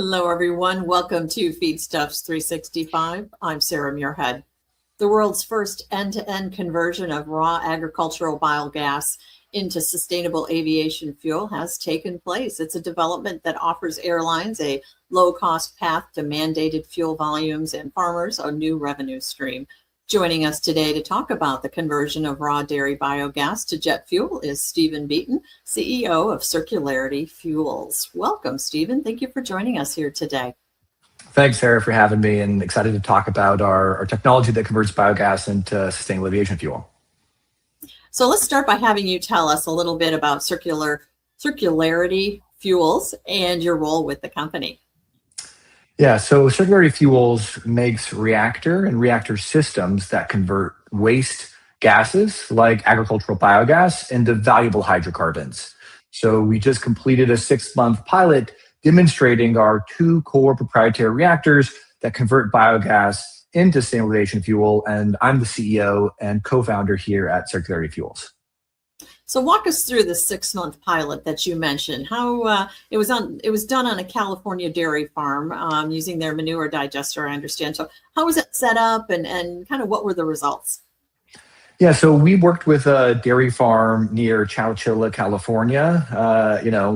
Hello, everyone. Welcome to Feedstuffs 365. I'm Sarah Muirhead. The world's first end-to-end conversion of raw agricultural biogas into sustainable aviation fuel has taken place. It's a development that offers airlines a low-cost path to mandated fuel volumes and farmers a new revenue stream. Joining us today to talk about the conversion of raw dairy biogas to jet fuel is Stephen Beaton, CEO of Circularity Fuels. Welcome, Stephen. Thank you for joining us here today. Thanks, Sarah, for having me, and excited to talk about our technology that converts biogas into sustainable aviation fuel. So let's start by having you tell us a little bit about Circularity Fuels and your role with the company. Yeah, so Circularity Fuels makes reactor and reactor systems that convert waste gases like agricultural biogas into valuable hydrocarbons. So we just completed a 6-month pilot demonstrating our 2 core proprietary reactors that convert biogas into sustainable aviation fuel, and I'm the CEO and co-founder here at Circularity Fuels. So walk us through the 6-month pilot that you mentioned. How it was done on a California dairy farm using their manure digester, I understand. So how was it set up, and kind of what were the results? Yeah, so we worked with a dairy farm near Chowchilla, California.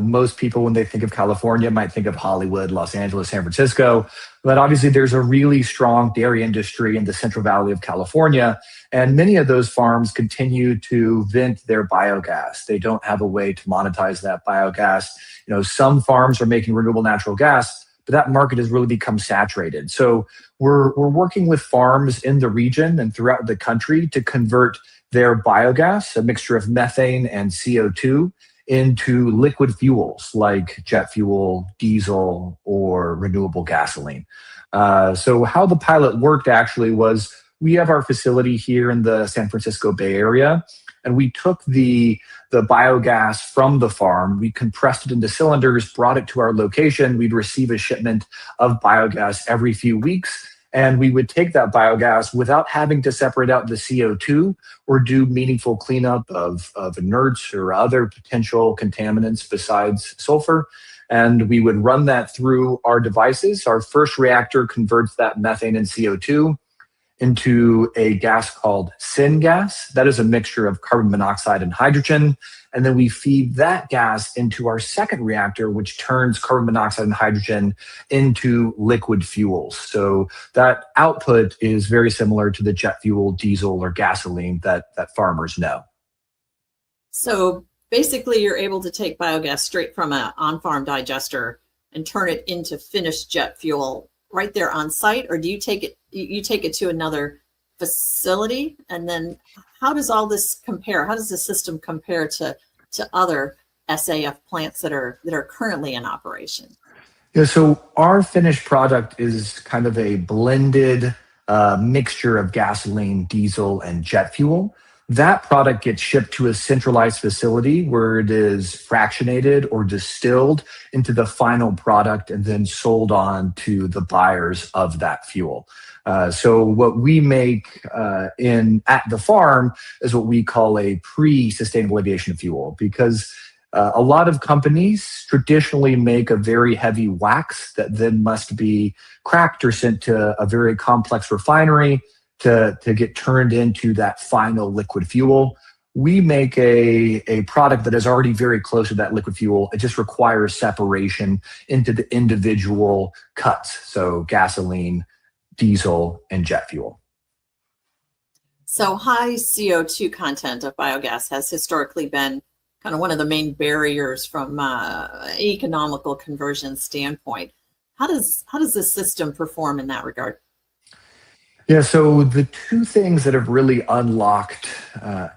Most people, when they think of California, might think of Hollywood, Los Angeles, San Francisco. But obviously, there's a really strong dairy industry in the Central Valley of California. And many of those farms continue to vent their biogas. They don't have a way to monetize that biogas. Some farms are making renewable natural gas, but that market has really become saturated. So we're working with farms in the region and throughout the country to convert their biogas, a mixture of methane and CO2, into liquid fuels like jet fuel, diesel, or renewable gasoline. So how the pilot worked actually was we have our facility here in the San Francisco Bay Area, and we took the biogas from the farm, we compressed it into cylinders, brought it to our location. We'd receive a shipment of biogas every few weeks, and we would take that biogas without having to separate out the CO2 or do meaningful cleanup of inerts or other potential contaminants besides sulfur. And we would run that through our devices. Our first reactor converts that methane and CO2 into a gas called syngas. That is a mixture of carbon monoxide and hydrogen. And then we feed that gas into our second reactor, which turns carbon monoxide and hydrogen into liquid fuels. So that output is very similar to the jet fuel, diesel, or gasoline that farmers know. So basically, you're able to take biogas straight from an on-farm digester and turn it into finished jet fuel right there on site, or do you take it to another facility? And then how does all this compare? How does the system compare to other SAF plants that are currently in operation? Yeah, so our finished product is kind of a blended mixture of gasoline, diesel, and jet fuel. That product gets shipped to a centralized facility where it is fractionated or distilled into the final product and then sold on to the buyers of that fuel. So what we make at the farm is what we call a pre-sustainable aviation fuel, because a lot of companies traditionally make a very heavy wax that then must be cracked or sent to a very complex refinery to get turned into that final liquid fuel. We make a product that is already very close to that liquid fuel. It just requires separation into the individual cuts, so gasoline, diesel, and jet fuel. So high CO2 content of biogas has historically been kind of one of the main barriers from economical conversion standpoint. How does this system perform in that regard? Yeah, so the 2 things that have really unlocked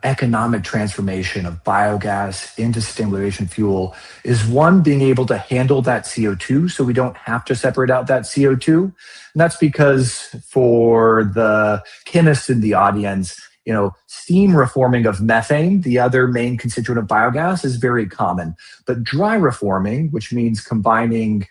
economic transformation of biogas into sustainable aviation fuel is, 1, being able to handle that CO2 so we don't have to separate out that CO2. And that's because for the chemists in the audience, steam reforming of methane, the other main constituent of biogas, is very common. But dry reforming, which means combining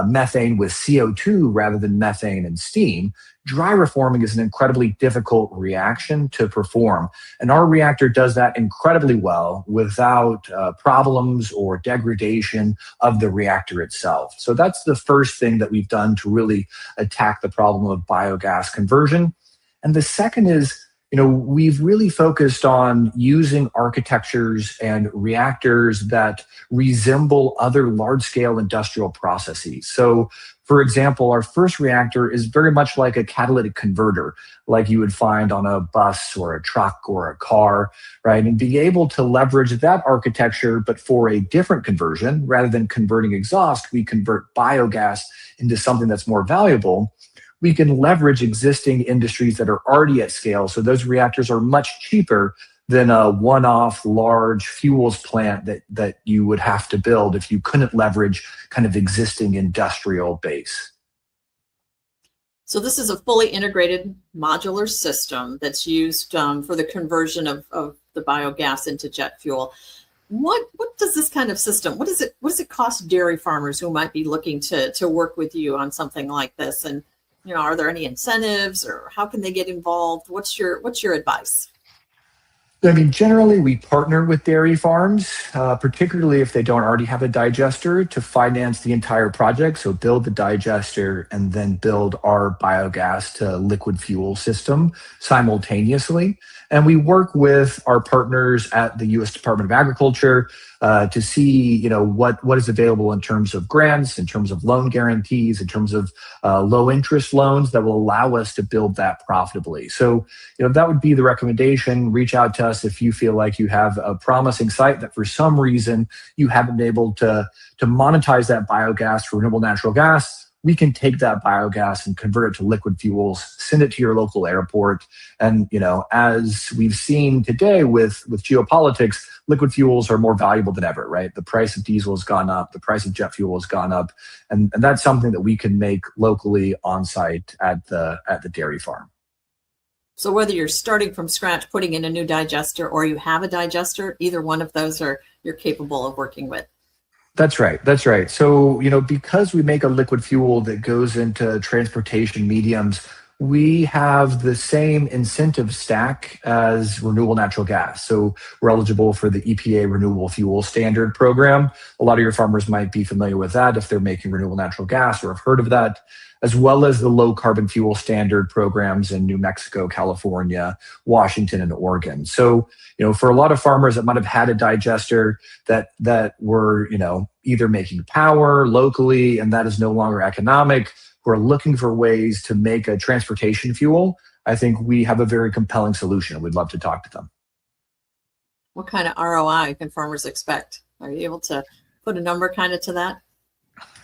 methane with CO2 rather than methane and steam, dry reforming is an incredibly difficult reaction to perform. And our reactor does that incredibly well without problems or degradation of the reactor itself. So that's the first thing that we've done to really attack the problem of biogas conversion. And the second is, we've really focused on using architectures and reactors that resemble other large-scale industrial processes. So, for example, our first reactor is very much like a catalytic converter, like you would find on a bus or a truck or a car, right? And being able to leverage that architecture, but for a different conversion, rather than converting exhaust, we convert biogas into something that's more valuable. We can leverage existing industries that are already at scale. So those reactors are much cheaper than a one-off large fuels plant that you would have to build if you couldn't leverage kind of existing industrial base. So this is a fully integrated modular system that's used for the conversion of the biogas into jet fuel. What does this kind of system, what does it cost dairy farmers who might be looking to work with you on something like this? And are there any incentives, or how can they get involved? What's your advice? I mean, generally, we partner with dairy farms, particularly if they don't already have a digester, to finance the entire project. So build the digester and then build our biogas to liquid fuel system simultaneously. And we work with our partners at the U.S. Department of Agriculture to see, what is available in terms of grants, in terms of loan guarantees, in terms of low interest loans that will allow us to build that profitably. So, that would be the recommendation. Reach out to us if you feel like you have a promising site that for some reason you haven't been able to monetize that biogas for renewable natural gas. We can take that biogas and convert it to liquid fuels, send it to your local airport. And, as we've seen today with geopolitics, liquid fuels are more valuable than ever, right? The price of diesel has gone up, the price of jet fuel has gone up. And that's something that we can make locally on site at the dairy farm. So whether you're starting from scratch, putting in a new digester, or you have a digester, either one of those you're capable of working with. That's right. That's right. So, because we make a liquid fuel that goes into transportation mediums, we have the same incentive stack as renewable natural gas. So we're eligible for the EPA Renewable Fuel Standard program. A lot of your farmers might be familiar with that if they're making renewable natural gas or have heard of that, as well as the low carbon fuel standard programs in New Mexico, California, Washington, and Oregon. So, for a lot of farmers that might have had a digester that were, either making power locally and that is no longer economic, who are looking for ways to make a transportation fuel, I think we have a very compelling solution. We'd love to talk to them. What kind of ROI can farmers expect? Are you able to put a number kind of to that?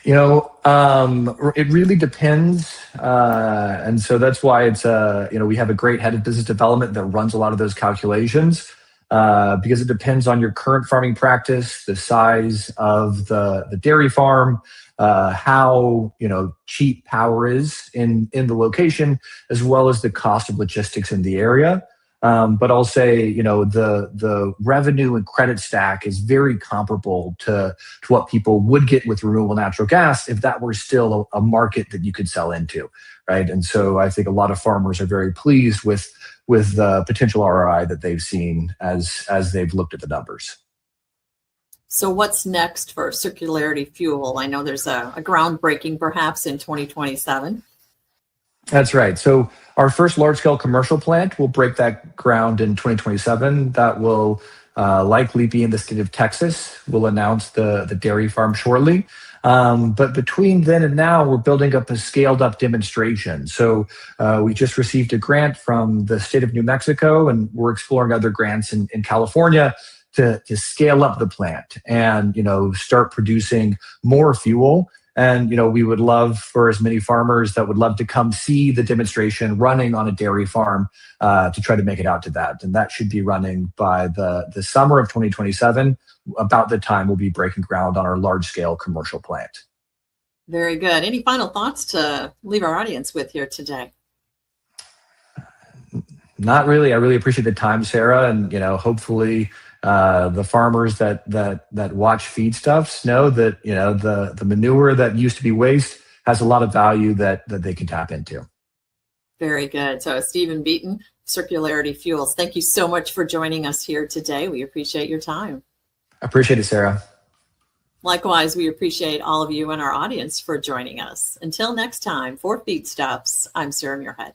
It really depends. And so that's why it's, we have a great head of business development that runs a lot of those calculations because it depends on your current farming practice, the size of the dairy farm, how, cheap power is in the location, as well as the cost of logistics in the area. But I'll say, the revenue and credit stack is very comparable to what people would get with renewable natural gas if that were still a market that you could sell into, right? And so I think a lot of farmers are very pleased with the potential ROI that they've seen as they've looked at the numbers. So what's next for Circularity Fuel? I know there's a groundbreaking perhaps in 2027. That's right. So our first large-scale commercial plant will break that ground in 2027. That will likely be in the state of Texas. We'll announce the dairy farm shortly. But between then and now, we're building up a scaled-up demonstration. So we just received a grant from the state of New Mexico, and we're exploring other grants in California to scale up the plant and start producing more fuel. And we would love for as many farmers that would love to come see the demonstration running on a dairy farm to try to make it out to that. And that should be running by the summer of 2027, about the time we'll be breaking ground on our large-scale commercial plant. Very good. Any final thoughts to leave our audience with here today? Not really. I really appreciate the time, Sarah, and hopefully the farmers that watch Feedstuffs know that the manure that used to be waste has a lot of value that they can tap into. Very good. So Stephen Beaton, Circularity Fuels, thank you so much for joining us here today. We appreciate your time. I appreciate it, Sarah. Likewise, we appreciate all of you and our audience for joining us. Until next time, for Feedstuffs, I'm Sarah Muirhead.